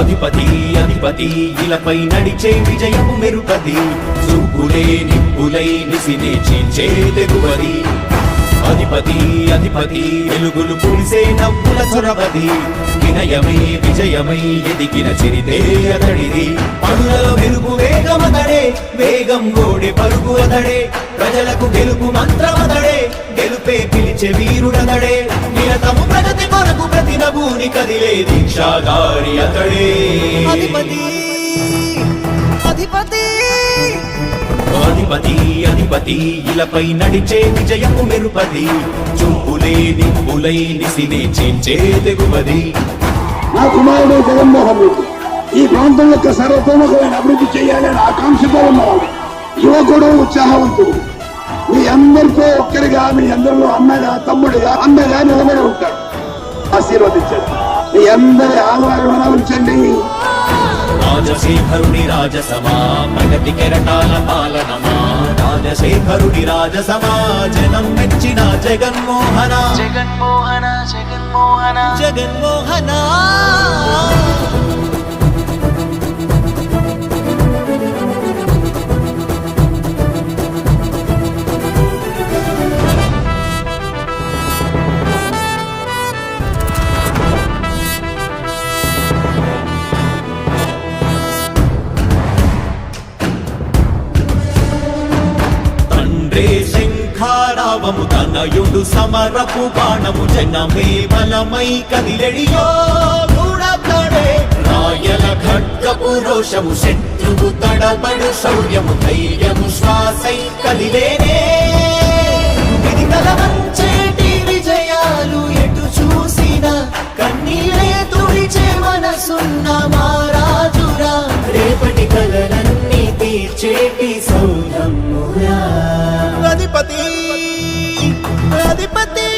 అధిపతి అధిపతి ఇలపై నడిచే విజయము మెరుపది చూపులే నిప్పులై నిసినే చీల్చే తెగువది అధిపతి అధిపతి వెలుగులు పులిసే నవ్వుల చొరవది వినయమై విజయమై ఎదిగిన చిరితే అతడిది పనులలో వెలుగు వేగమతడే వేగం ఓడే పరుగు అతడే ప్రజలకు గెలుపు మంత్రమతడే గెలుపే పిలిచే వీరుడతడే నిరతము ప్రగతి కొరకు ప్రతి నభూని కదిలే దీక్షాగారి అతడే అధిపతి అధిపతి అధిపతి అధిపతి ఇలపై నడిచే విజయము మెరుపది చూపులే నిప్పులై నిసినే చీల్చే తెగువది నా కుమారుడు జగన్మోహన్ రెడ్డి ఈ ప్రాంతం యొక్క సర్వతోముఖమైన అభివృద్ధి చేయాలని ఆకాంక్షతో ఉన్నవాడు యువకుడు ఉత్సాహవంతుడు మీ అందరితో ఒక్కరిగా మీ అందరిలో అన్నగా తమ్ముడిగా అన్నగా నిలబడి ఉంటాడు ఆశీర్వదించండి మీ అందరి ఆదరణ ఉంచండి రాజశేఖరుడి రాజసమా ప్రగతి కెరటాల పాలనమా రాజశేఖరుడి రాజసమా జనం మెచ్చిన జగన్మోహన జగన్మోహన జగన్మోహన జగన్మోహన శంఖారావము తనయుడు సమరపు బాణము జనమే బలమై కదిలెడియో గూడతడే రాయల ఖడ్గపు రోషము శత్రువు తడబడు శౌర్యము ధైర్యము శ్వాసై కదిలేనే ఇది కలవంచేటి విజయాలు ఎటు చూసిన కన్నీరే తుడిచే మనసున్న మారాజురా రేపటి కలలన్నీ తీర్చేటి సౌధమురా అధిపతి అధిపతి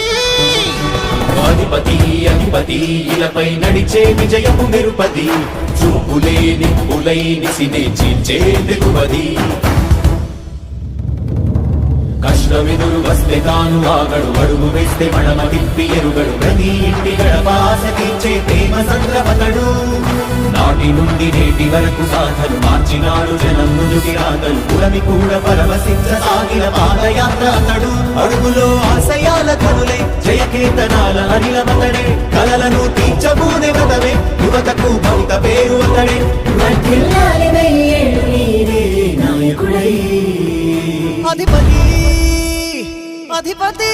అధిపతి అధిపతి ఇలపై నడిచే విజయము మెరుపది చూపులే నిప్పులై నిసినే చీల్చే తెగువది కష్టమెదురు వస్తే తాను ఆగడు అడుగు వేస్తే మడమ తిప్పి ఎరుగడు ప్రతి ఇంటి గడపాస తీర్చే ప్రేమ సంద్రవతడు నాటి నుండి నేటి వరకు సాధలు మార్చినాడు జనం ముందుకి రాగలు పురమి కూడా పరవశించసాగిన పాదయాత్ర అతడు అడుగులో ఆశయాల కనులై జయకేతనాల అనిలమతడే కలలను తీర్చబూనే వ్రతమే యువతకు భవిత పేరు అతడే అధిపతి అధిపతి